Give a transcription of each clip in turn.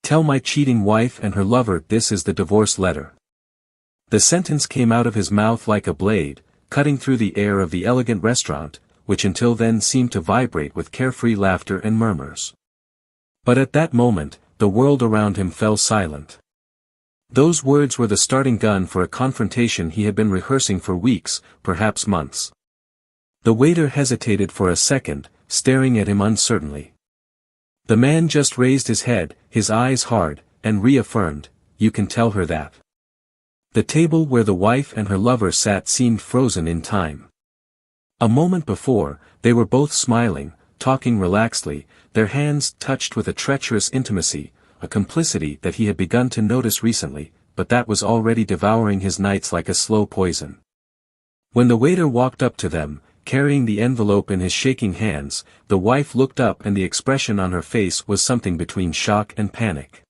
"Tell my cheating wife and her lover this is the divorce letter." The sentence came out of his mouth like a blade, cutting through the air of the elegant restaurant, which until then seemed to vibrate with carefree laughter and murmurs. But at that moment, the world around him fell silent. Those words were the starting gun for a confrontation he had been rehearsing for weeks, perhaps months. The waiter hesitated for a second, staring at him uncertainly. The man just raised his head, his eyes hard, and reaffirmed, "You can tell her that." The table where the wife and her lover sat seemed frozen in time. A moment before, they were both smiling, talking relaxedly, their hands touched with a treacherous intimacy, a complicity that he had begun to notice recently, but that was already devouring his nights like a slow poison. When the waiter walked up to them, carrying the envelope in his shaking hands, the wife looked up and the expression on her face was something between shock and panic.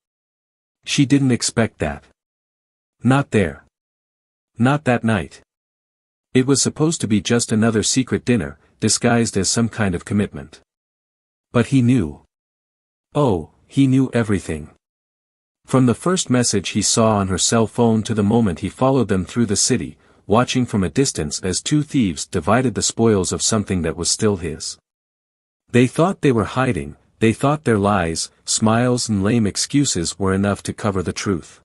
She didn't expect that. Not there. Not that night. It was supposed to be just another secret dinner, disguised as some kind of commitment. But he knew. Oh, he knew everything. From the first message he saw on her cell phone to the moment he followed them through the city, watching from a distance as two thieves divided the spoils of something that was still his. They thought they were hiding, they thought their lies, smiles and lame excuses were enough to cover the truth.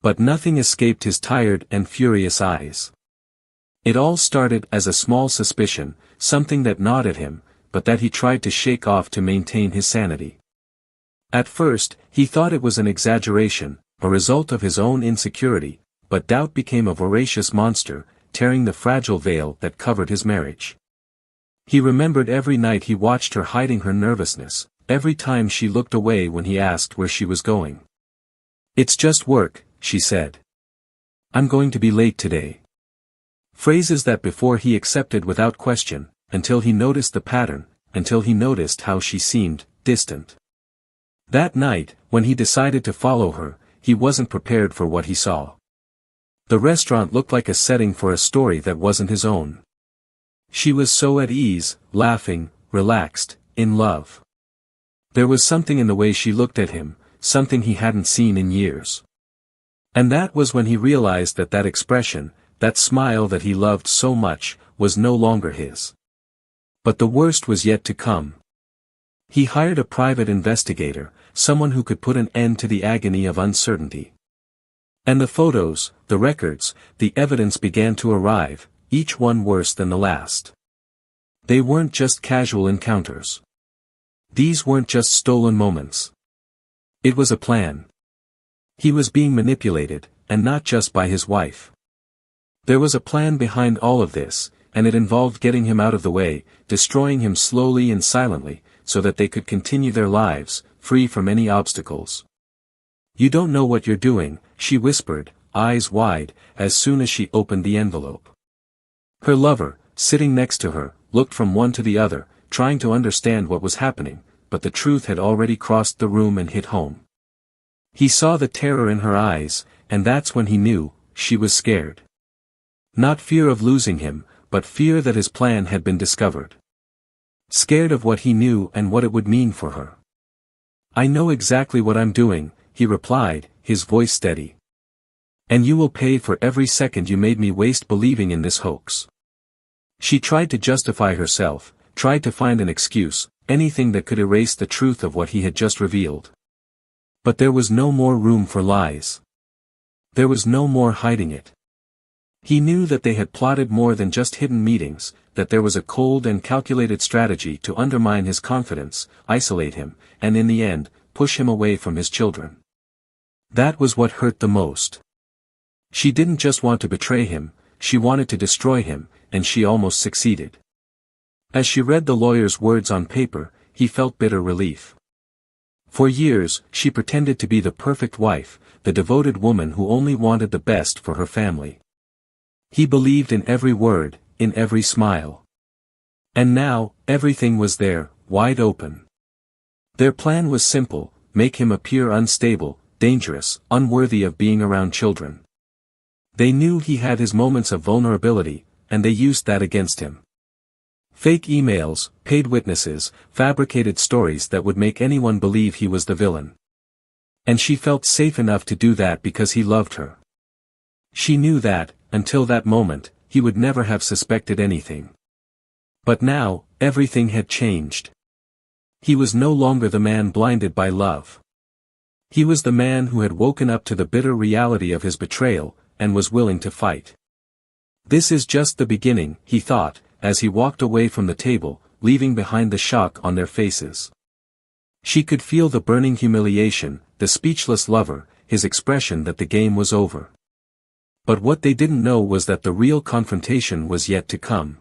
But nothing escaped his tired and furious eyes. It all started as a small suspicion, something that gnawed at him, but that he tried to shake off to maintain his sanity. At first, he thought it was an exaggeration, a result of his own insecurity, but doubt became a voracious monster, tearing the fragile veil that covered his marriage. He remembered every night he watched her hiding her nervousness, every time she looked away when he asked where she was going. "It's just work," she said. "I'm going to be late today." Phrases that before he accepted without question, until he noticed the pattern, until he noticed how she seemed distant. That night, when he decided to follow her, he wasn't prepared for what he saw. The restaurant looked like a setting for a story that wasn't his own. She was so at ease, laughing, relaxed, in love. There was something in the way she looked at him, something he hadn't seen in years. And that was when he realized that expression, that smile that he loved so much, was no longer his. But the worst was yet to come. He hired a private investigator, someone who could put an end to the agony of uncertainty. And the photos, the records, the evidence began to arrive, each one worse than the last. They weren't just casual encounters. These weren't just stolen moments. It was a plan. He was being manipulated, and not just by his wife. There was a plan behind all of this, and it involved getting him out of the way, destroying him slowly and silently, so that they could continue their lives, free from any obstacles. "You don't know what you're doing," she whispered, eyes wide, as soon as she opened the envelope. Her lover, sitting next to her, looked from one to the other, trying to understand what was happening, but the truth had already crossed the room and hit home. He saw the terror in her eyes, and that's when he knew, she was scared. Not fear of losing him, but fear that his plan had been discovered. Scared of what he knew and what it would mean for her. "I know exactly what I'm doing," he replied, his voice steady. "And you will pay for every second you made me waste believing in this hoax." She tried to justify herself, tried to find an excuse, anything that could erase the truth of what he had just revealed. But there was no more room for lies. There was no more hiding it. He knew that they had plotted more than just hidden meetings, that there was a cold and calculated strategy to undermine his confidence, isolate him, and in the end, push him away from his children. That was what hurt the most. She didn't just want to betray him, she wanted to destroy him, and she almost succeeded. As she read the lawyer's words on paper, he felt bitter relief. For years, she pretended to be the perfect wife, the devoted woman who only wanted the best for her family. He believed in every word, in every smile. And now, everything was there, wide open. Their plan was simple, make him appear unstable, dangerous, unworthy of being around children. They knew he had his moments of vulnerability, and they used that against him. Fake emails, paid witnesses, fabricated stories that would make anyone believe he was the villain. And she felt safe enough to do that because he loved her. She knew that, until that moment, he would never have suspected anything. But now, everything had changed. He was no longer the man blinded by love. He was the man who had woken up to the bitter reality of his betrayal, and was willing to fight. This is just the beginning, he thought, as he walked away from the table, leaving behind the shock on their faces. She could feel the burning humiliation, the speechless lover, his expression that the game was over. But what they didn't know was that the real confrontation was yet to come.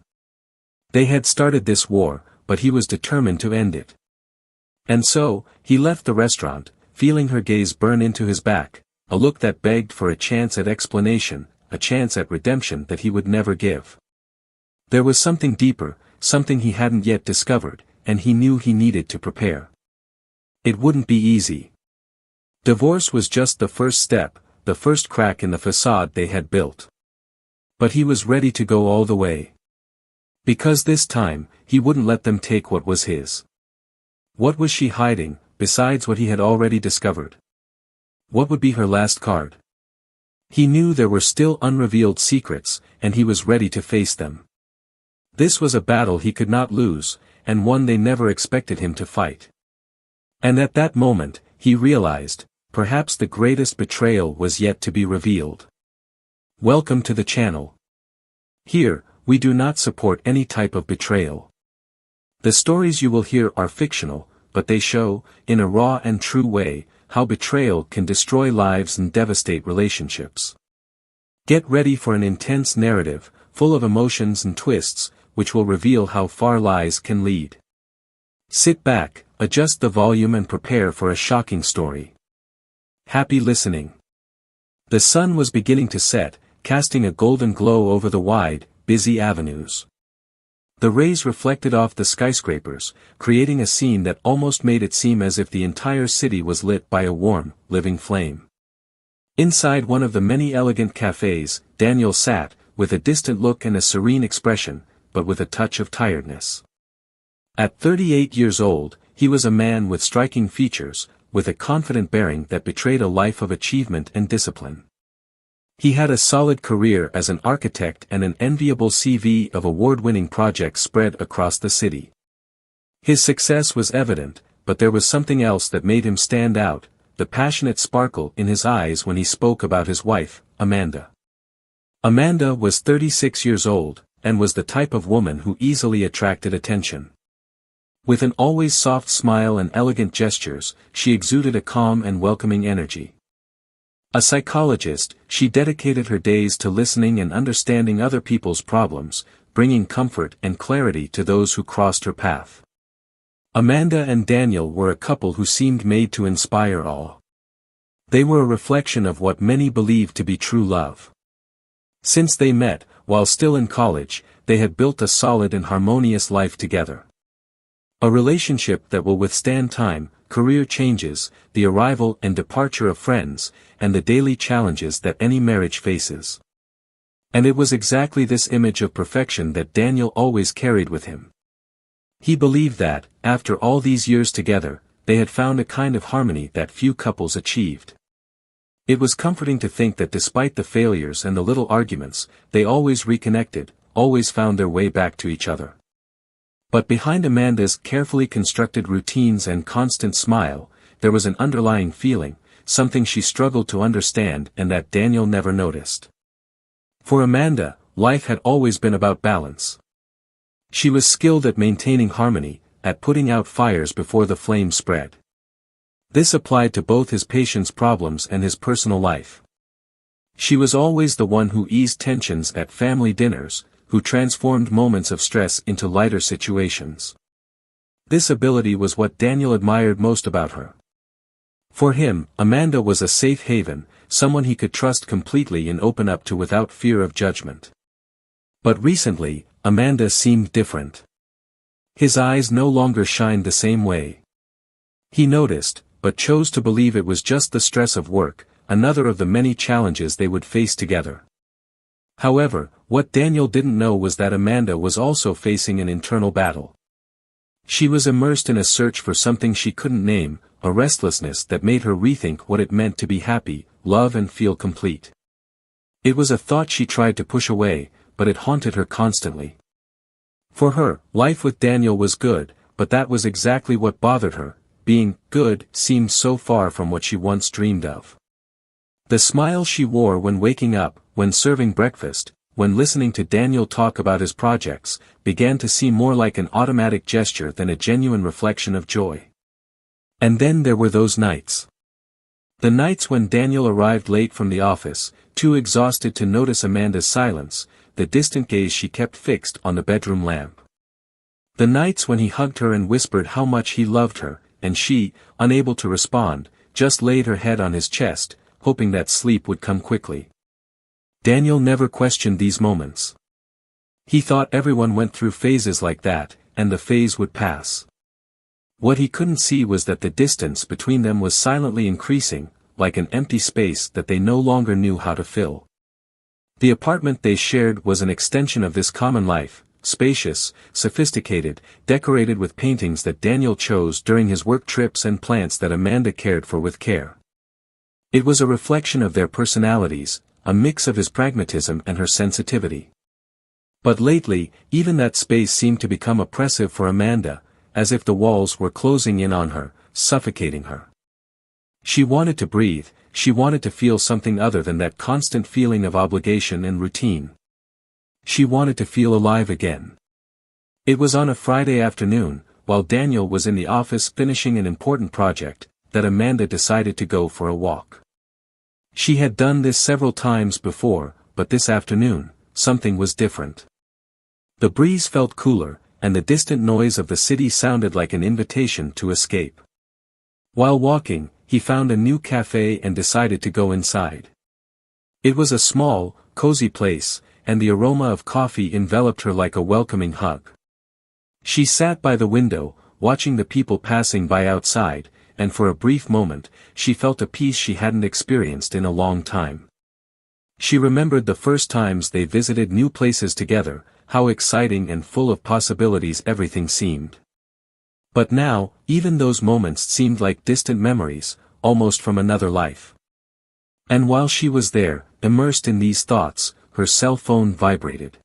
They had started this war, but he was determined to end it. And so, he left the restaurant, feeling her gaze burn into his back, a look that begged for a chance at explanation, a chance at redemption that he would never give. There was something deeper, something he hadn't yet discovered, and he knew he needed to prepare. It wouldn't be easy. Divorce was just the first step, the first crack in the facade they had built. But he was ready to go all the way. Because this time, he wouldn't let them take what was his. What was she hiding, besides what he had already discovered? What would be her last card? He knew there were still unrevealed secrets, and he was ready to face them. This was a battle he could not lose, and one they never expected him to fight. And at that moment, he realized, perhaps the greatest betrayal was yet to be revealed. Welcome to the channel. Here, we do not support any type of betrayal. The stories you will hear are fictional, but they show, in a raw and true way, how betrayal can destroy lives and devastate relationships. Get ready for an intense narrative, full of emotions and twists, which will reveal how far lies can lead. Sit back, adjust the volume and prepare for a shocking story. Happy listening. The sun was beginning to set, casting a golden glow over the wide, busy avenues. The rays reflected off the skyscrapers, creating a scene that almost made it seem as if the entire city was lit by a warm, living flame. Inside one of the many elegant cafes, Daniel sat, with a distant look and a serene expression, but with a touch of tiredness. At 38 years old, he was a man with striking features, with a confident bearing that betrayed a life of achievement and discipline. He had a solid career as an architect and an enviable CV of award-winning projects spread across the city. His success was evident, but there was something else that made him stand out, the passionate sparkle in his eyes when he spoke about his wife, Amanda. Amanda was 36 years old, and was the type of woman who easily attracted attention. With an always soft smile and elegant gestures, she exuded a calm and welcoming energy. A psychologist, she dedicated her days to listening and understanding other people's problems, bringing comfort and clarity to those who crossed her path. Amanda and Daniel were a couple who seemed made to inspire awe. They were a reflection of what many believed to be true love. Since they met, while still in college, they had built a solid and harmonious life together. A relationship that will withstand time, career changes, the arrival and departure of friends, and the daily challenges that any marriage faces. And it was exactly this image of perfection that Daniel always carried with him. He believed that, after all these years together, they had found a kind of harmony that few couples achieved. It was comforting to think that despite the failures and the little arguments, they always reconnected, always found their way back to each other. But behind Amanda's carefully constructed routines and constant smile, there was an underlying feeling, something she struggled to understand and that Daniel never noticed. For Amanda, life had always been about balance. She was skilled at maintaining harmony, at putting out fires before the flames spread. This applied to both his patient's problems and his personal life. She was always the one who eased tensions at family dinners, who transformed moments of stress into lighter situations. This ability was what Daniel admired most about her. For him, Amanda was a safe haven, someone he could trust completely and open up to without fear of judgment. But recently, Amanda seemed different. His eyes no longer shined the same way. He noticed, but chose to believe it was just the stress of work, another of the many challenges they would face together. However, what Daniel didn't know was that Amanda was also facing an internal battle. She was immersed in a search for something she couldn't name, a restlessness that made her rethink what it meant to be happy, love and feel complete. It was a thought she tried to push away, but it haunted her constantly. For her, life with Daniel was good, but that was exactly what bothered her. Being good seemed so far from what she once dreamed of. The smile she wore when waking up, when serving breakfast, when listening to Daniel talk about his projects, began to seem more like an automatic gesture than a genuine reflection of joy. And then there were those nights. The nights when Daniel arrived late from the office, too exhausted to notice Amanda's silence, the distant gaze she kept fixed on the bedroom lamp. The nights when he hugged her and whispered how much he loved her, and she, unable to respond, just laid her head on his chest, hoping that sleep would come quickly. Daniel never questioned these moments. He thought everyone went through phases like that, and the phase would pass. What he couldn't see was that the distance between them was silently increasing, like an empty space that they no longer knew how to fill. The apartment they shared was an extension of this common life, spacious, sophisticated, decorated with paintings that Daniel chose during his work trips and plants that Amanda cared for with care. It was a reflection of their personalities, a mix of his pragmatism and her sensitivity. But lately, even that space seemed to become oppressive for Amanda, as if the walls were closing in on her, suffocating her. She wanted to breathe, she wanted to feel something other than that constant feeling of obligation and routine. She wanted to feel alive again. It was on a Friday afternoon, while Daniel was in the office finishing an important project, that Amanda decided to go for a walk. She had done this several times before, but this afternoon, something was different. The breeze felt cooler, and the distant noise of the city sounded like an invitation to escape. While walking, he found a new cafe and decided to go inside. It was a small, cozy place, and the aroma of coffee enveloped her like a welcoming hug. She sat by the window, watching the people passing by outside, and for a brief moment, she felt a peace she hadn't experienced in a long time. She remembered the first times they visited new places together, how exciting and full of possibilities everything seemed. But now, even those moments seemed like distant memories, almost from another life. And while she was there, immersed in these thoughts, her cell phone vibrated.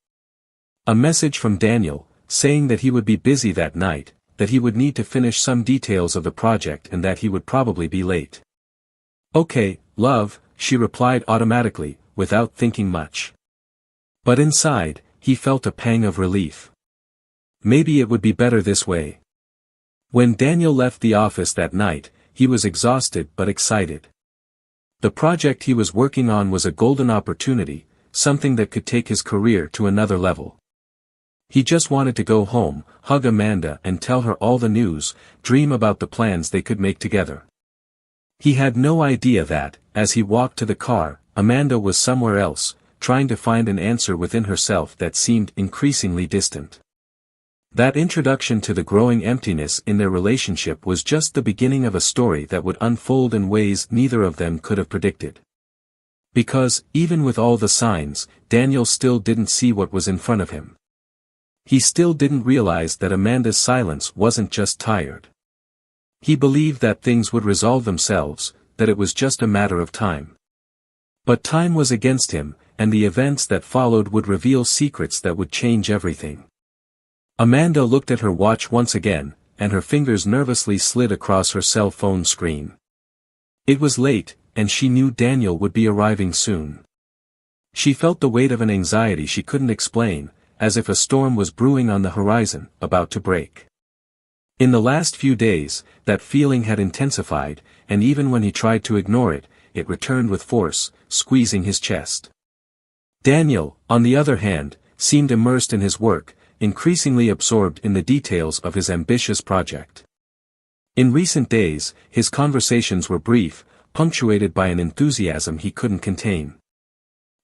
A message from Daniel, saying that he would be busy that night, that he would need to finish some details of the project and that he would probably be late. "Okay, love," she replied automatically, without thinking much. But inside, he felt a pang of relief. Maybe it would be better this way. When Daniel left the office that night, he was exhausted but excited. The project he was working on was a golden opportunity, something that could take his career to another level. He just wanted to go home, hug Amanda and tell her all the news, dream about the plans they could make together. He had no idea that, as he walked to the car, Amanda was somewhere else, trying to find an answer within herself that seemed increasingly distant. That introduction to the growing emptiness in their relationship was just the beginning of a story that would unfold in ways neither of them could have predicted. Because, even with all the signs, Daniel still didn't see what was in front of him. He still didn't realize that Amanda's silence wasn't just tired. He believed that things would resolve themselves, that it was just a matter of time. But time was against him, and the events that followed would reveal secrets that would change everything. Amanda looked at her watch once again, and her fingers nervously slid across her cell phone screen. It was late, and she knew Daniel would be arriving soon. She felt the weight of an anxiety she couldn't explain, as if a storm was brewing on the horizon, about to break. In the last few days, that feeling had intensified, and even when he tried to ignore it, it returned with force, squeezing his chest. Daniel, on the other hand, seemed immersed in his work, increasingly absorbed in the details of his ambitious project. In recent days, his conversations were brief, punctuated by an enthusiasm he couldn't contain.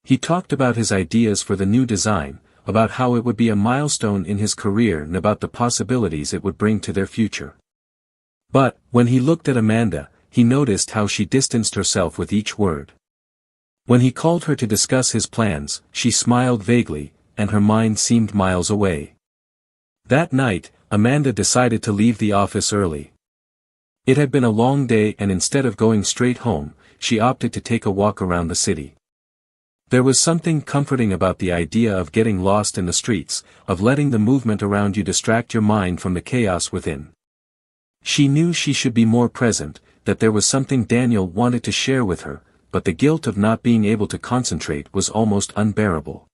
He talked about his ideas for the new design, about how it would be a milestone in his career and about the possibilities it would bring to their future. But, when he looked at Amanda, he noticed how she distanced herself with each word. When he called her to discuss his plans, she smiled vaguely, and her mind seemed miles away. That night, Amanda decided to leave the office early. It had been a long day, and instead of going straight home, she opted to take a walk around the city. There was something comforting about the idea of getting lost in the streets, of letting the movement around you distract your mind from the chaos within. She knew she should be more present, that there was something Daniel wanted to share with her, but the guilt of not being able to concentrate was almost unbearable.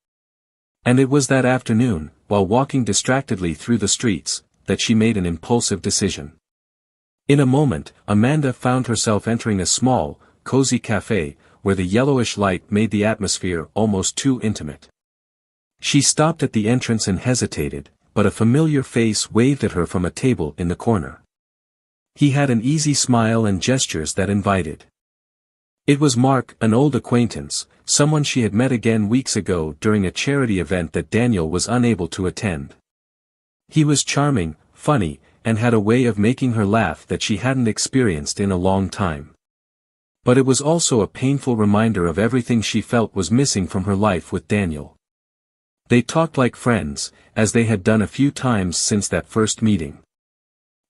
And it was that afternoon, while walking distractedly through the streets, that she made an impulsive decision. In a moment, Amanda found herself entering a small, cozy cafe, where the yellowish light made the atmosphere almost too intimate. She stopped at the entrance and hesitated, but a familiar face waved at her from a table in the corner. He had an easy smile and gestures that invited. It was Mark, an old acquaintance, someone she had met again weeks ago during a charity event that Daniel was unable to attend. He was charming, funny, and had a way of making her laugh that she hadn't experienced in a long time. But it was also a painful reminder of everything she felt was missing from her life with Daniel. They talked like friends, as they had done a few times since that first meeting.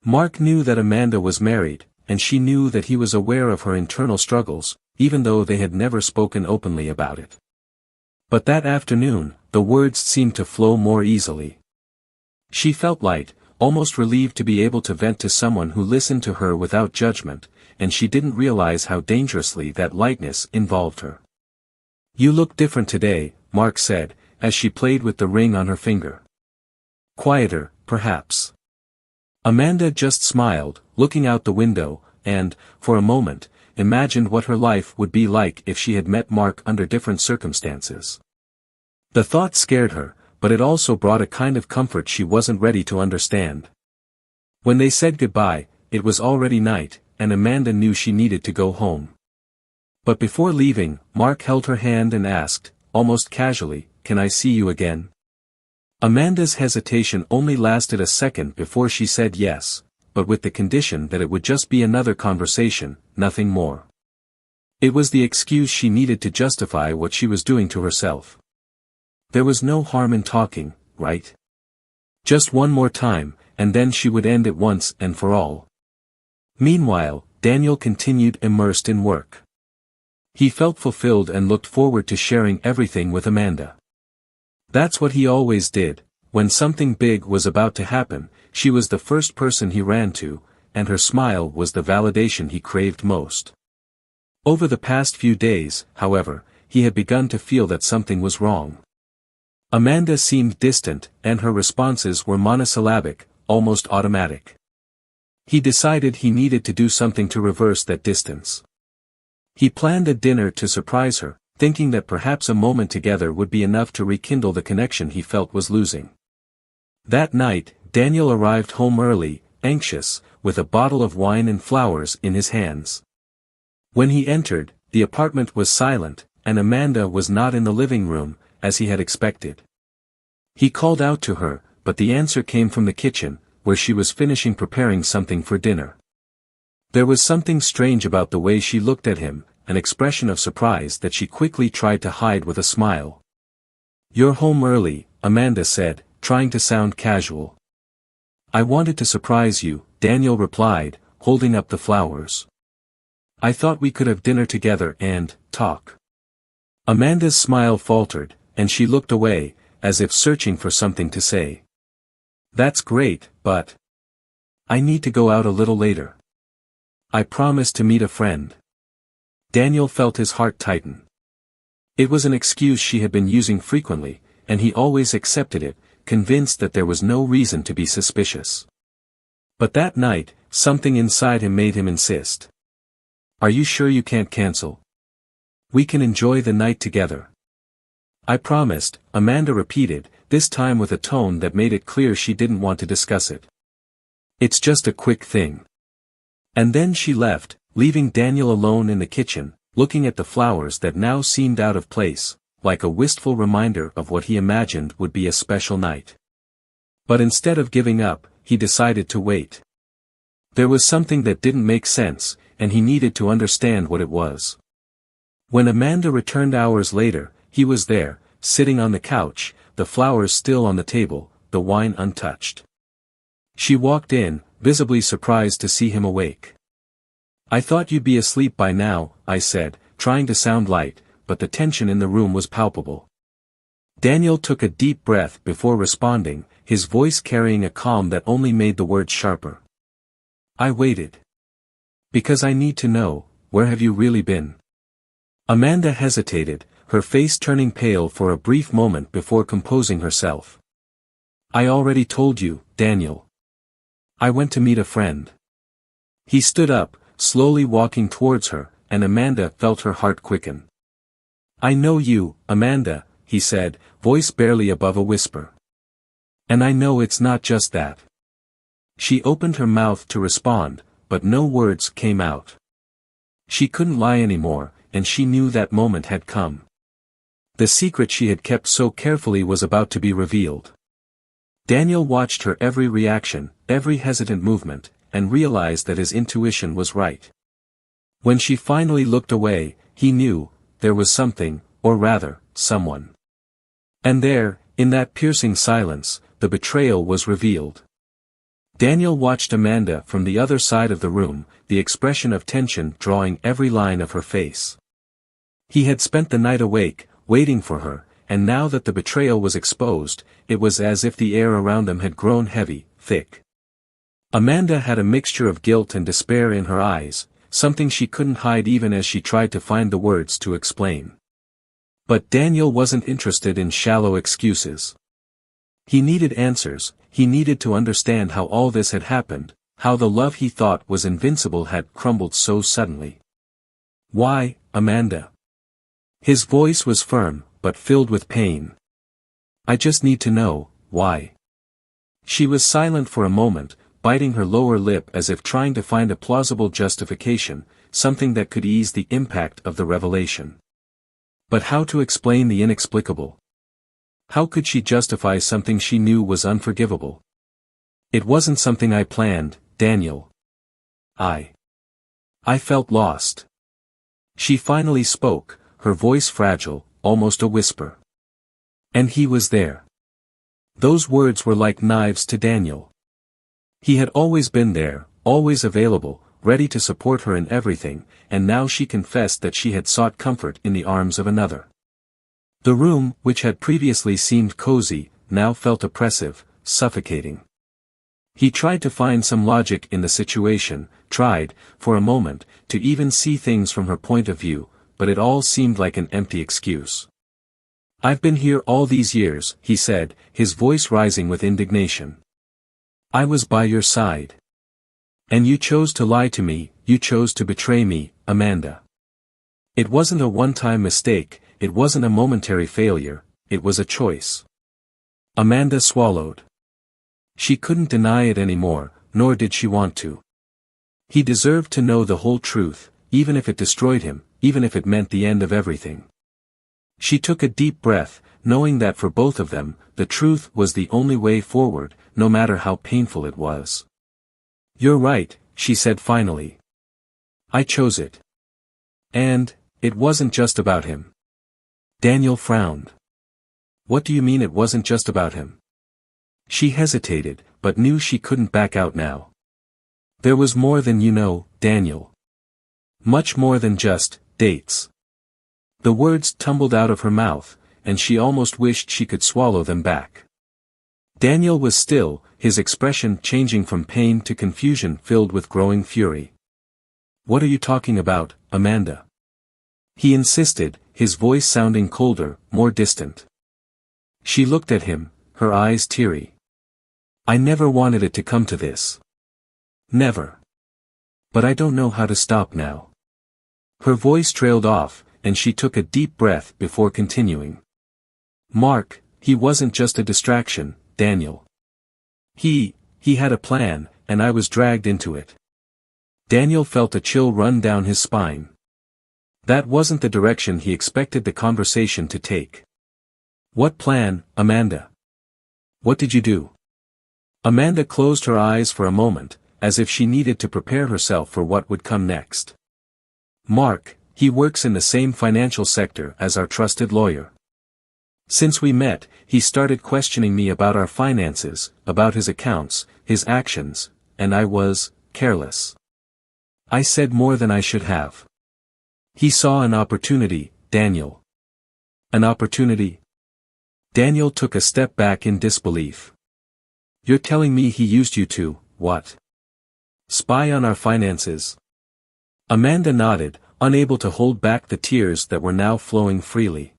Mark knew that Amanda was married, and she knew that he was aware of her internal struggles, even though they had never spoken openly about it. But that afternoon, the words seemed to flow more easily. She felt light, almost relieved to be able to vent to someone who listened to her without judgment, and she didn't realize how dangerously that lightness involved her. "You look different today," Mark said, as she played with the ring on her finger. "Quieter, perhaps." Amanda just smiled, looking out the window, and, for a moment, imagined what her life would be like if she had met Mark under different circumstances. The thought scared her, but it also brought a kind of comfort she wasn't ready to understand. When they said goodbye, it was already night, and Amanda knew she needed to go home. But before leaving, Mark held her hand and asked, almost casually, "Can I see you again?" Amanda's hesitation only lasted a second before she said yes, but with the condition that it would just be another conversation, nothing more. It was the excuse she needed to justify what she was doing to herself. There was no harm in talking, right? Just one more time, and then she would end it once and for all. Meanwhile, Daniel continued immersed in work. He felt fulfilled and looked forward to sharing everything with Amanda. That's what he always did. When something big was about to happen, she was the first person he ran to, and her smile was the validation he craved most. Over the past few days, however, he had begun to feel that something was wrong. Amanda seemed distant, and her responses were monosyllabic, almost automatic. He decided he needed to do something to reverse that distance. He planned a dinner to surprise her, thinking that perhaps a moment together would be enough to rekindle the connection he felt was losing. That night, Daniel arrived home early, anxious, with a bottle of wine and flowers in his hands. When he entered, the apartment was silent, and Amanda was not in the living room, as he had expected. He called out to her, but the answer came from the kitchen, where she was finishing preparing something for dinner. There was something strange about the way she looked at him, an expression of surprise that she quickly tried to hide with a smile. "You're home early," Amanda said, trying to sound casual. "I wanted to surprise you," Daniel replied, holding up the flowers. "I thought we could have dinner together and talk." Amanda's smile faltered, and she looked away, as if searching for something to say. "That's great, but I need to go out a little later. I promised to meet a friend." Daniel felt his heart tighten. It was an excuse she had been using frequently, and he always accepted it, convinced that there was no reason to be suspicious. But that night, something inside him made him insist. "Are you sure you can't cancel? We can enjoy the night together." "I promised," Amanda repeated, this time with a tone that made it clear she didn't want to discuss it. "It's just a quick thing." And then she left, leaving Daniel alone in the kitchen, looking at the flowers that now seemed out of place, like a wistful reminder of what he imagined would be a special night. But instead of giving up, he decided to wait. There was something that didn't make sense, and he needed to understand what it was. When Amanda returned hours later, he was there, sitting on the couch, the flowers still on the table, the wine untouched. She walked in, visibly surprised to see him awake. I thought you'd be asleep by now, I said, trying to sound light, but the tension in the room was palpable. Daniel took a deep breath before responding, his voice carrying a calm that only made the words sharper. I waited. Because I need to know, where have you really been? Amanda hesitated, her face turning pale for a brief moment before composing herself. I already told you, Daniel. I went to meet a friend. He stood up, slowly walking towards her, and Amanda felt her heart quicken. I know you, Amanda, he said, voice barely above a whisper. And I know it's not just that. She opened her mouth to respond, but no words came out. She couldn't lie anymore, and she knew that moment had come. The secret she had kept so carefully was about to be revealed. Daniel watched her every reaction, every hesitant movement, and realized that his intuition was right. When she finally looked away, he knew, there was something, or rather, someone. And there, in that piercing silence, the betrayal was revealed. Daniel watched Amanda from the other side of the room, the expression of tension drawing every line of her face. He had spent the night awake, waiting for her, and now that the betrayal was exposed, it was as if the air around them had grown heavy, thick. Amanda had a mixture of guilt and despair in her eyes, something she couldn't hide even as she tried to find the words to explain. But Daniel wasn't interested in shallow excuses. He needed answers, he needed to understand how all this had happened, how the love he thought was invincible had crumbled so suddenly. Why, Amanda? His voice was firm, but filled with pain. I just need to know, why? She was silent for a moment, biting her lower lip as if trying to find a plausible justification, something that could ease the impact of the revelation. But how to explain the inexplicable? How could she justify something she knew was unforgivable? It wasn't something I planned, Daniel. I felt lost. She finally spoke, her voice fragile, almost a whisper. And he was there. Those words were like knives to Daniel. He had always been there, always available, ready to support her in everything, and now she confessed that she had sought comfort in the arms of another. The room, which had previously seemed cozy, now felt oppressive, suffocating. He tried to find some logic in the situation, tried, for a moment, to even see things from her point of view, but it all seemed like an empty excuse. I've been here all these years, he said, his voice rising with indignation. I was by your side. And you chose to lie to me, you chose to betray me, Amanda. It wasn't a one-time mistake, it wasn't a momentary failure, it was a choice. Amanda swallowed. She couldn't deny it anymore, nor did she want to. He deserved to know the whole truth, even if it destroyed him, even if it meant the end of everything. She took a deep breath, knowing that for both of them, the truth was the only way forward, no matter how painful it was. You're right, she said finally. I chose it. And, it wasn't just about him. Daniel frowned. What do you mean it wasn't just about him? She hesitated, but knew she couldn't back out now. There was more than you know, Daniel. Much more than just dates. The words tumbled out of her mouth, and she almost wished she could swallow them back. Daniel was still, his expression changing from pain to confusion filled with growing fury. What are you talking about, Amanda? He insisted, his voice sounding colder, more distant. She looked at him, her eyes teary. I never wanted it to come to this. Never. But I don't know how to stop now. Her voice trailed off, and she took a deep breath before continuing. Mark, he wasn't just a distraction, Daniel. He had a plan, and I was dragged into it. Daniel felt a chill run down his spine. That wasn't the direction he expected the conversation to take. What plan, Amanda? What did you do? Amanda closed her eyes for a moment, as if she needed to prepare herself for what would come next. Mark, he works in the same financial sector as our trusted lawyer. Since we met, he started questioning me about our finances, about his accounts, his actions, and I was careless. I said more than I should have. He saw an opportunity, Daniel. An opportunity? Daniel took a step back in disbelief. You're telling me he used you to, what? Spy on our finances? Amanda nodded, unable to hold back the tears that were now flowing freely.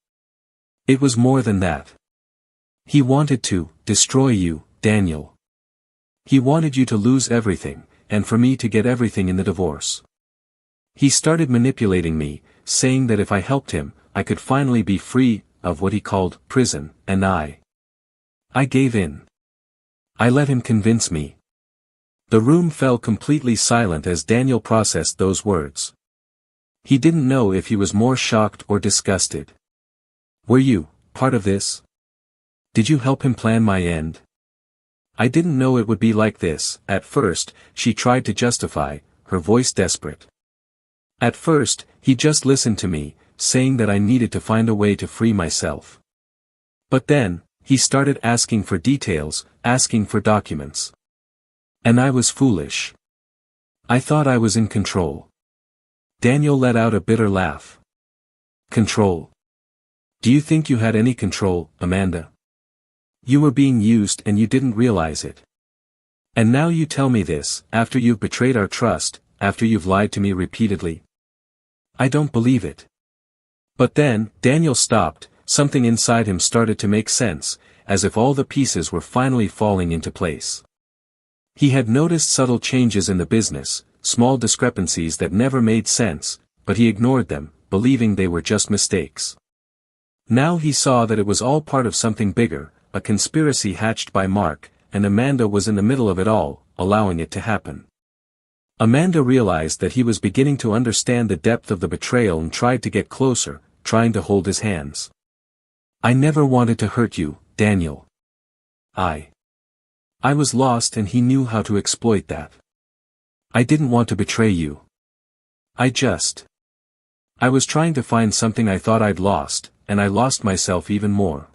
It was more than that. He wanted to destroy you, Daniel. He wanted you to lose everything, and for me to get everything in the divorce. He started manipulating me, saying that if I helped him, I could finally be free of what he called prison, and I gave in. I let him convince me. The room fell completely silent as Daniel processed those words. He didn't know if he was more shocked or disgusted. Were you part of this? Did you help him plan my end? I didn't know it would be like this. At first, she tried to justify, her voice desperate. At first, he just listened to me, saying that I needed to find a way to free myself. But then, he started asking for details, asking for documents. And I was foolish. I thought I was in control. Daniel let out a bitter laugh. Control? Do you think you had any control, Amanda? You were being used and you didn't realize it. And now you tell me this, after you've betrayed our trust, after you've lied to me repeatedly? I don't believe it. But then, Daniel stopped, something inside him started to make sense, as if all the pieces were finally falling into place. He had noticed subtle changes in the business, small discrepancies that never made sense, but he ignored them, believing they were just mistakes. Now he saw that it was all part of something bigger, a conspiracy hatched by Mark, and Amanda was in the middle of it all, allowing it to happen. Amanda realized that he was beginning to understand the depth of the betrayal and tried to get closer, trying to hold his hands. I never wanted to hurt you, Daniel. I was lost and he knew how to exploit that. I didn't want to betray you. I was trying to find something I thought I'd lost, and I lost myself even more.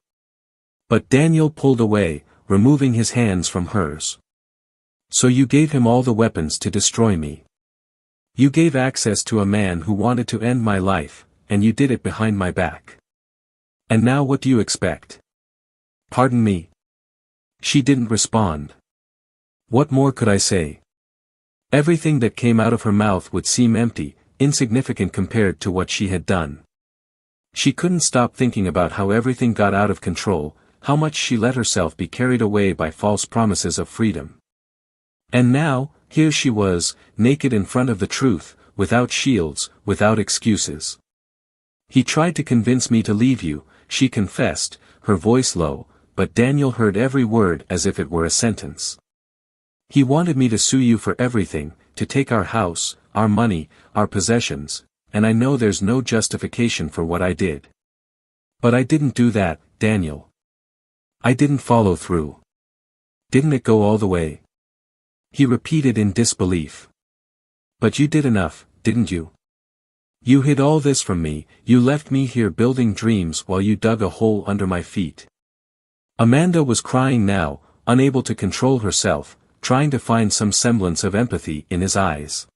But Daniel pulled away, removing his hands from hers. So you gave him all the weapons to destroy me. You gave access to a man who wanted to end my life, and you did it behind my back. And now what do you expect? Pardon me? She didn't respond. What more could I say? Everything that came out of her mouth would seem empty, insignificant compared to what she had done. She couldn't stop thinking about how everything got out of control, how much she let herself be carried away by false promises of freedom. And now, here she was, naked in front of the truth, without shields, without excuses. He tried to convince me to leave you, she confessed, her voice low, but Daniel heard every word as if it were a sentence. He wanted me to sue you for everything, to take our house, our money, our possessions, and I know there's no justification for what I did. But I didn't do that, Daniel. I didn't follow through. Didn't it go all the way? He repeated in disbelief. But you did enough, didn't you? You hid all this from me, you left me here building dreams while you dug a hole under my feet. Amanda was crying now, unable to control herself, trying to find some semblance of empathy in his eyes.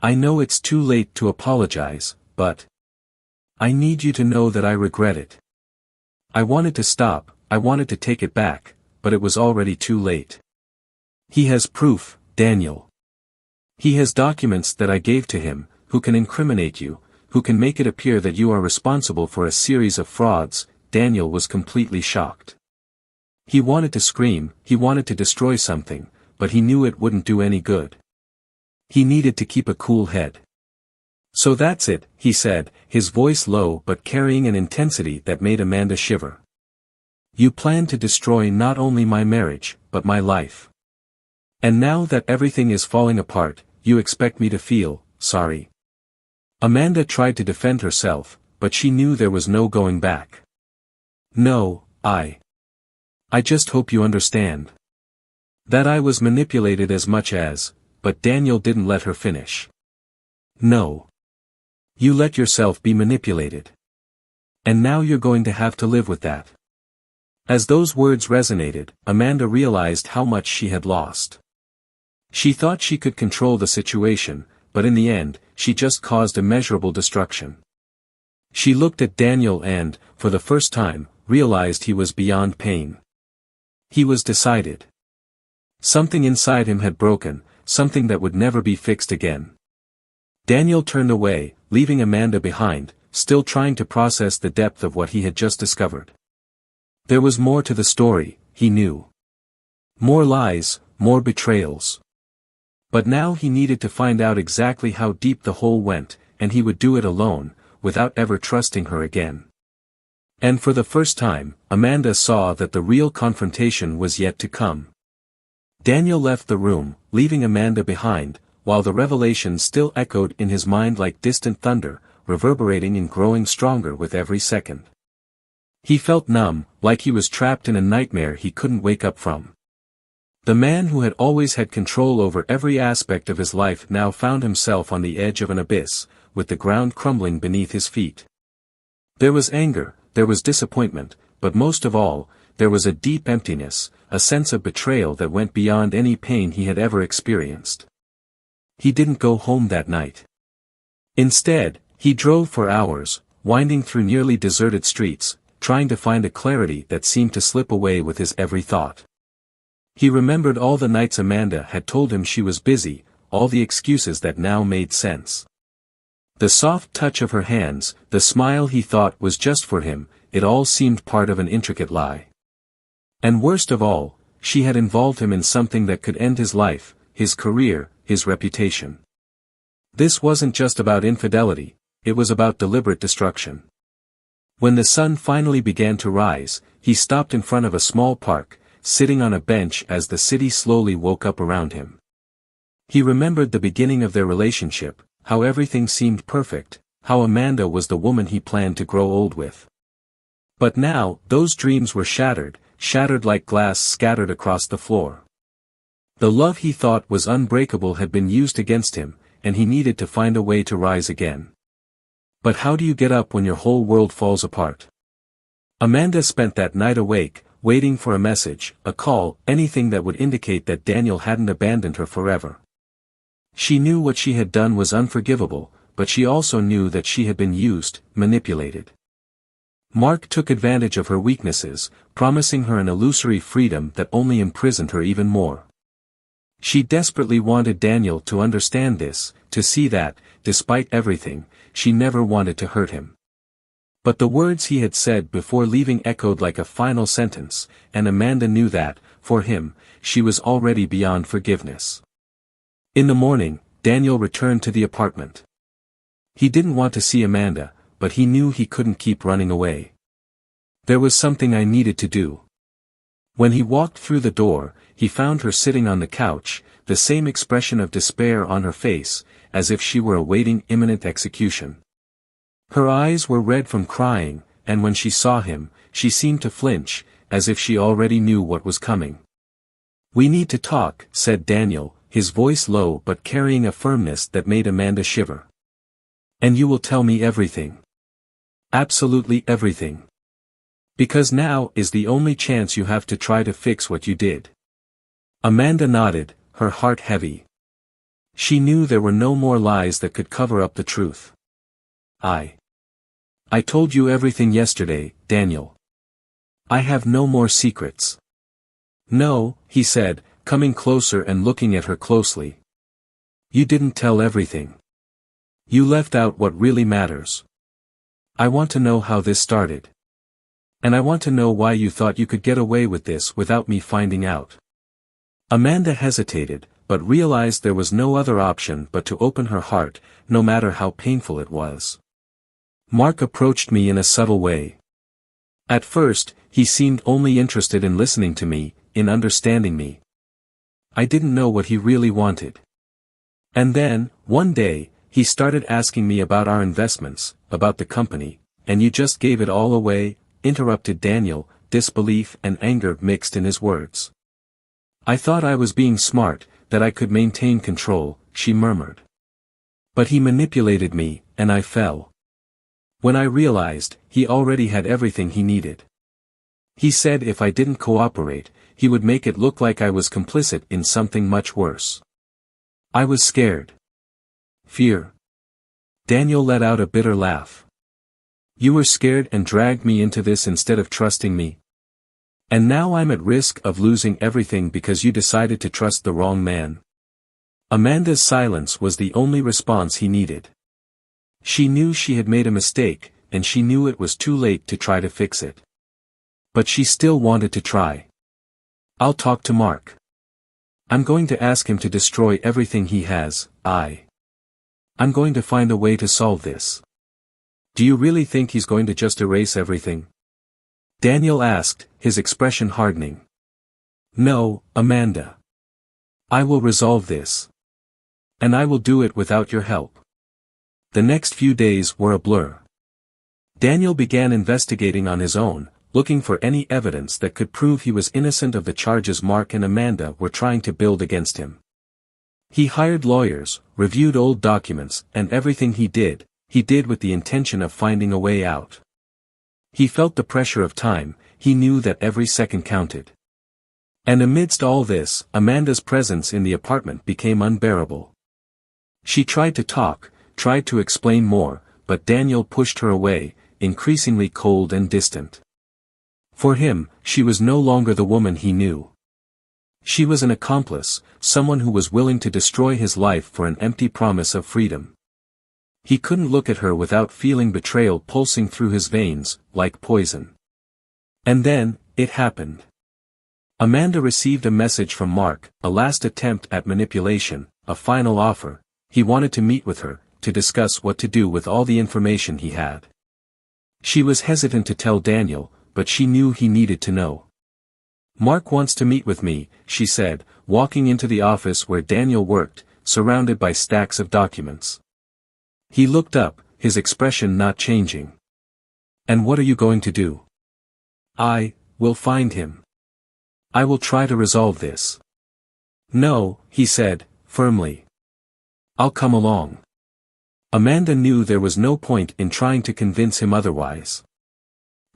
I know it's too late to apologize, but I need you to know that I regret it. I wanted to stop, I wanted to take it back, but it was already too late. He has proof, Daniel. He has documents that I gave to him, who can incriminate you, who can make it appear that you are responsible for a series of frauds. Daniel was completely shocked. He wanted to scream, he wanted to destroy something, but he knew it wouldn't do any good. He needed to keep a cool head. So that's it, he said, his voice low but carrying an intensity that made Amanda shiver. You plan to destroy not only my marriage, but my life. And now that everything is falling apart, you expect me to feel sorry. Amanda tried to defend herself, but she knew there was no going back. No, I just hope you understand. That I was manipulated as much as, but Daniel didn't let her finish. No. You let yourself be manipulated. And now you're going to have to live with that. As those words resonated, Amanda realized how much she had lost. She thought she could control the situation, but in the end, she just caused immeasurable destruction. She looked at Daniel and, for the first time, realized he was beyond pain. He was decided. Something inside him had broken, something that would never be fixed again. Daniel turned away, leaving Amanda behind, still trying to process the depth of what he had just discovered. There was more to the story, he knew. More lies, more betrayals. But now he needed to find out exactly how deep the hole went, and he would do it alone, without ever trusting her again. And for the first time, Amanda saw that the real confrontation was yet to come. Daniel left the room, leaving Amanda behind, while the revelation still echoed in his mind like distant thunder, reverberating and growing stronger with every second. He felt numb, like he was trapped in a nightmare he couldn't wake up from. The man who had always had control over every aspect of his life now found himself on the edge of an abyss, with the ground crumbling beneath his feet. There was anger, there was disappointment, but most of all, there was a deep emptiness, a sense of betrayal that went beyond any pain he had ever experienced. He didn't go home that night. Instead, he drove for hours, winding through nearly deserted streets, trying to find a clarity that seemed to slip away with his every thought. He remembered all the nights Amanda had told him she was busy, all the excuses that now made sense. The soft touch of her hands, the smile he thought was just for him, it all seemed part of an intricate lie. And worst of all, she had involved him in something that could end his life, his career, his reputation. This wasn't just about infidelity, it was about deliberate destruction. When the sun finally began to rise, he stopped in front of a small park, sitting on a bench as the city slowly woke up around him. He remembered the beginning of their relationship, how everything seemed perfect, how Amanda was the woman he planned to grow old with. But now, those dreams were shattered like glass scattered across the floor. The love he thought was unbreakable had been used against him, and he needed to find a way to rise again. But how do you get up when your whole world falls apart? Amanda spent that night awake, waiting for a message, a call, anything that would indicate that Daniel hadn't abandoned her forever. She knew what she had done was unforgivable, but she also knew that she had been used, manipulated. Mark took advantage of her weaknesses, promising her an illusory freedom that only imprisoned her even more. She desperately wanted Daniel to understand this, to see that, despite everything, she never wanted to hurt him. But the words he had said before leaving echoed like a final sentence, and Amanda knew that, for him, she was already beyond forgiveness. In the morning, Daniel returned to the apartment. He didn't want to see Amanda, but he knew he couldn't keep running away. There was something I needed to do. When he walked through the door, he found her sitting on the couch, the same expression of despair on her face, as if she were awaiting imminent execution. Her eyes were red from crying, and when she saw him, she seemed to flinch, as if she already knew what was coming. "We need to talk," said Daniel, his voice low but carrying a firmness that made Amanda shiver. "And you will tell me everything. Absolutely everything. Because now is the only chance you have to try to fix what you did." Amanda nodded, her heart heavy. She knew there were no more lies that could cover up the truth. I told you everything yesterday, Daniel. I have no more secrets." "No," he said, coming closer and looking at her closely. "You didn't tell everything. You left out what really matters. I want to know how this started. And I want to know why you thought you could get away with this without me finding out." Amanda hesitated, but realized there was no other option but to open her heart, no matter how painful it was. "Mark approached me in a subtle way. At first, he seemed only interested in listening to me, in understanding me. I didn't know what he really wanted. And then, one day, he started asking me about our investments, about the company, and you just gave it all away," interrupted Daniel, disbelief and anger mixed in his words. "I thought I was being smart, that I could maintain control," she murmured. "But he manipulated me, and I fell. When I realized, he already had everything he needed. He said if I didn't cooperate, he would make it look like I was complicit in something much worse. I was scared. Fear. Daniel let out a bitter laugh. You were scared and dragged me into this instead of trusting me. And now I'm at risk of losing everything because you decided to trust the wrong man. Amanda's silence was the only response he needed. She knew she had made a mistake, and she knew it was too late to try to fix it. But she still wanted to try. I'll talk to Mark. I'm going to ask him to destroy everything he has. I'm going to find a way to solve this. Do you really think he's going to just erase everything? Daniel asked, his expression hardening. No, Amanda. I will resolve this. And I will do it without your help. The next few days were a blur. Daniel began investigating on his own, looking for any evidence that could prove he was innocent of the charges Mark and Amanda were trying to build against him. He hired lawyers, reviewed old documents, and everything he did with the intention of finding a way out. He felt the pressure of time, he knew that every second counted. And amidst all this, Amanda's presence in the apartment became unbearable. She tried to talk, tried to explain more, but Daniel pushed her away, increasingly cold and distant. For him, she was no longer the woman he knew. She was an accomplice, someone who was willing to destroy his life for an empty promise of freedom. He couldn't look at her without feeling betrayal pulsing through his veins, like poison. And then, it happened. Amanda received a message from Mark, a last attempt at manipulation, a final offer. He wanted to meet with her, to discuss what to do with all the information he had. She was hesitant to tell Daniel, but she knew he needed to know. Mark wants to meet with me, she said, walking into the office where Daniel worked, surrounded by stacks of documents. He looked up, his expression not changing. And what are you going to do? I will find him. I will try to resolve this. No, he said, firmly. I'll come along. Amanda knew there was no point in trying to convince him otherwise.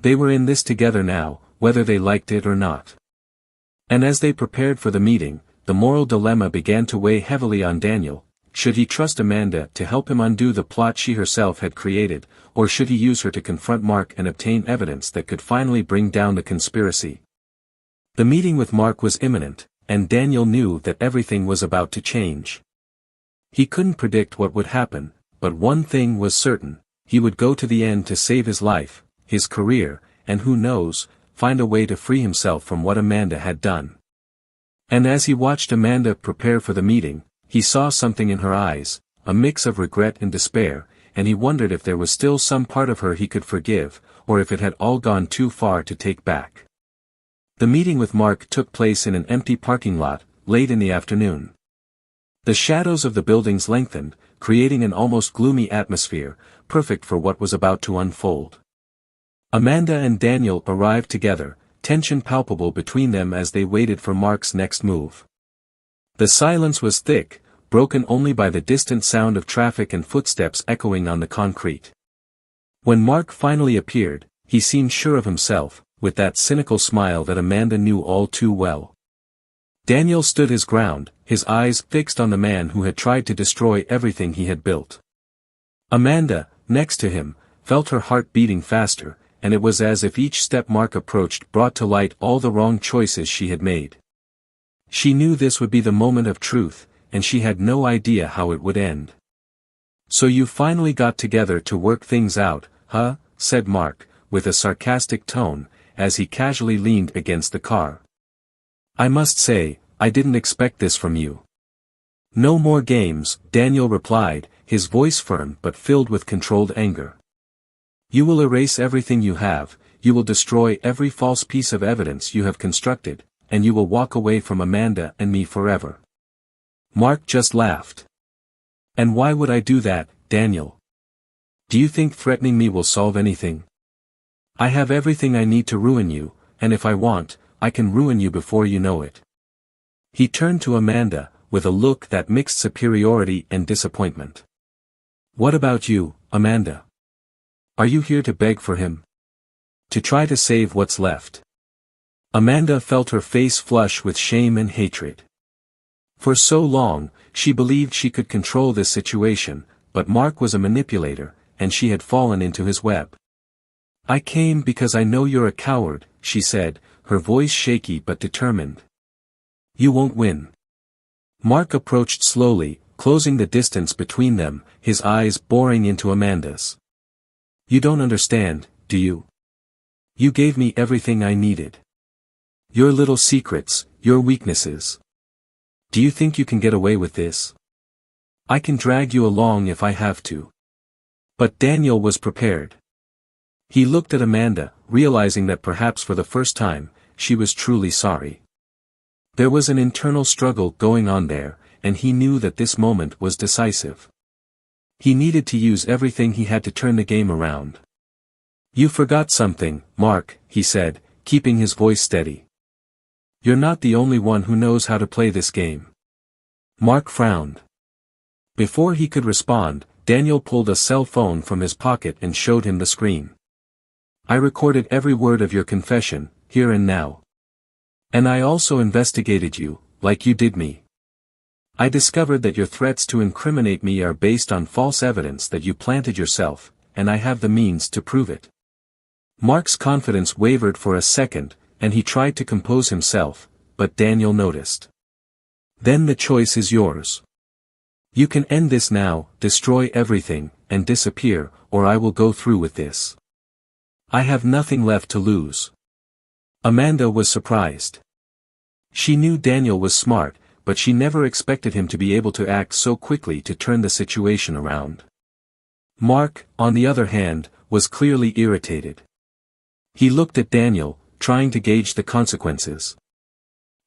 They were in this together now, whether they liked it or not. And as they prepared for the meeting, the moral dilemma began to weigh heavily on Daniel. Should he trust Amanda to help him undo the plot she herself had created, or should he use her to confront Mark and obtain evidence that could finally bring down the conspiracy? The meeting with Mark was imminent, and Daniel knew that everything was about to change. He couldn't predict what would happen, but one thing was certain: he would go to the end to save his life, his career, and who knows, find a way to free himself from what Amanda had done. And as he watched Amanda prepare for the meeting, he saw something in her eyes, a mix of regret and despair, and he wondered if there was still some part of her he could forgive, or if it had all gone too far to take back. The meeting with Mark took place in an empty parking lot, late in the afternoon. The shadows of the buildings lengthened, creating an almost gloomy atmosphere, perfect for what was about to unfold. Amanda and Daniel arrived together, tension palpable between them as they waited for Mark's next move. The silence was thick, broken only by the distant sound of traffic and footsteps echoing on the concrete. When Mark finally appeared, he seemed sure of himself, with that cynical smile that Amanda knew all too well. Daniel stood his ground, his eyes fixed on the man who had tried to destroy everything he had built. Amanda, next to him, felt her heart beating faster, and it was as if each step Mark approached brought to light all the wrong choices she had made. She knew this would be the moment of truth, and she had no idea how it would end. "So you finally got together to work things out, huh?" said Mark, with a sarcastic tone, as he casually leaned against the car. "I must say, I didn't expect this from you." "No more games," Daniel replied, his voice firm but filled with controlled anger. "You will erase everything you have, you will destroy every false piece of evidence you have constructed, and you will walk away from Amanda and me forever." Mark just laughed. "And why would I do that, Daniel? Do you think threatening me will solve anything? I have everything I need to ruin you, and if I want, I can ruin you before you know it." He turned to Amanda, with a look that mixed superiority and disappointment. "What about you, Amanda? Are you here to beg for him? To try to save what's left?" Amanda felt her face flush with shame and hatred. For so long, she believed she could control this situation, but Mark was a manipulator, and she had fallen into his web. "I came because I know you're a coward," she said, her voice shaky but determined. "You won't win." Mark approached slowly, closing the distance between them, his eyes boring into Amanda's. "You don't understand, do you? You gave me everything I needed. Your little secrets, your weaknesses. Do you think you can get away with this? I can drag you along if I have to." But Daniel was prepared. He looked at Amanda, realizing that perhaps for the first time, she was truly sorry. There was an internal struggle going on there, and he knew that this moment was decisive. He needed to use everything he had to turn the game around. "You forgot something, Mark," he said, keeping his voice steady. "You're not the only one who knows how to play this game." Mark frowned. Before he could respond, Daniel pulled a cell phone from his pocket and showed him the screen. "I recorded every word of your confession, here and now. And I also investigated you, like you did me. I discovered that your threats to incriminate me are based on false evidence that you planted yourself, and I have the means to prove it." Mark's confidence wavered for a second, and he tried to compose himself, but Daniel noticed. "Then the choice is yours. You can end this now, destroy everything, and disappear, or I will go through with this. I have nothing left to lose." Amanda was surprised. She knew Daniel was smart, but she never expected him to be able to act so quickly to turn the situation around. Mark, on the other hand, was clearly irritated. He looked at Daniel, trying to gauge the consequences.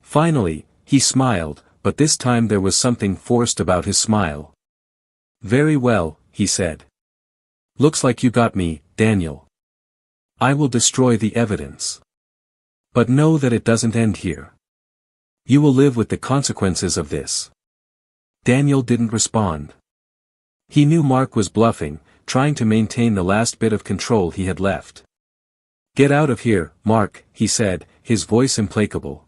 Finally, he smiled, but this time there was something forced about his smile. "Very well," he said. "Looks like you got me, Daniel. I will destroy the evidence. But know that it doesn't end here. You will live with the consequences of this." Daniel didn't respond. He knew Mark was bluffing, trying to maintain the last bit of control he had left. "Get out of here, Mark," he said, his voice implacable.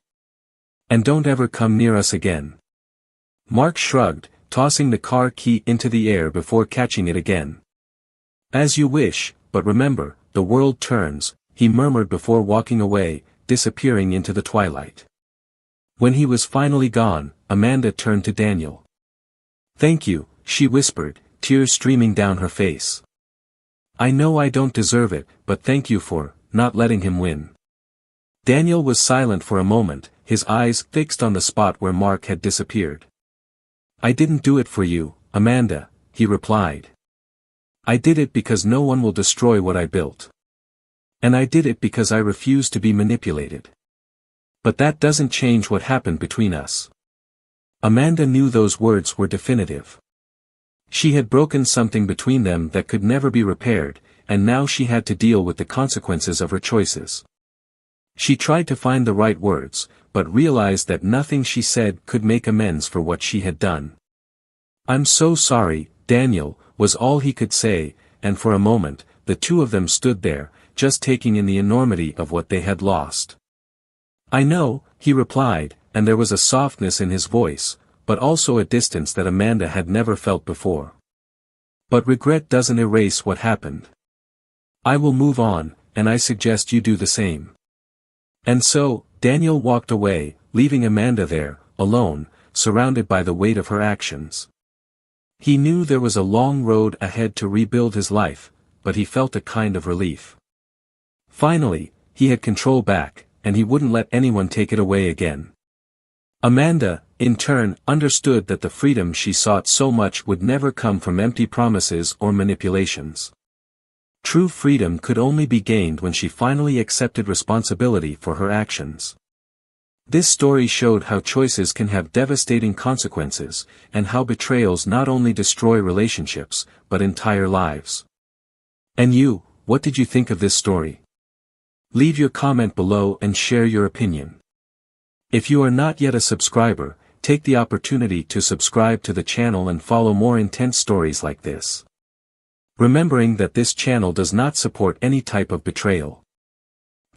"And don't ever come near us again." Mark shrugged, tossing the car key into the air before catching it again. "As you wish, but remember, the world turns," he murmured before walking away, disappearing into the twilight. When he was finally gone, Amanda turned to Daniel. "Thank you," she whispered, tears streaming down her face. "I know I don't deserve it, but thank you for not letting him win." Daniel was silent for a moment, his eyes fixed on the spot where Mark had disappeared. "I didn't do it for you, Amanda," he replied. "I did it because no one will destroy what I built. And I did it because I refuse to be manipulated. But that doesn't change what happened between us." Amanda knew those words were definitive. She had broken something between them that could never be repaired, and now she had to deal with the consequences of her choices. She tried to find the right words, but realized that nothing she said could make amends for what she had done. "I'm so sorry, Daniel," was all he could say, and for a moment, the two of them stood there, just taking in the enormity of what they had lost. "I know," he replied, and there was a softness in his voice, but also a distance that Amanda had never felt before. "But regret doesn't erase what happened. I will move on, and I suggest you do the same." And so, Daniel walked away, leaving Amanda there, alone, surrounded by the weight of her actions. He knew there was a long road ahead to rebuild his life, but he felt a kind of relief. Finally, he had control back, and he wouldn't let anyone take it away again. Amanda, in turn, understood that the freedom she sought so much would never come from empty promises or manipulations. True freedom could only be gained when she finally accepted responsibility for her actions. This story showed how choices can have devastating consequences, and how betrayals not only destroy relationships, but entire lives. And you, what did you think of this story? Leave your comment below and share your opinion. If you are not yet a subscriber, take the opportunity to subscribe to the channel and follow more intense stories like this. Remembering that this channel does not support any type of betrayal.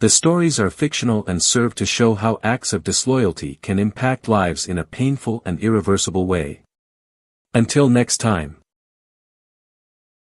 The stories are fictional and serve to show how acts of disloyalty can impact lives in a painful and irreversible way. Until next time.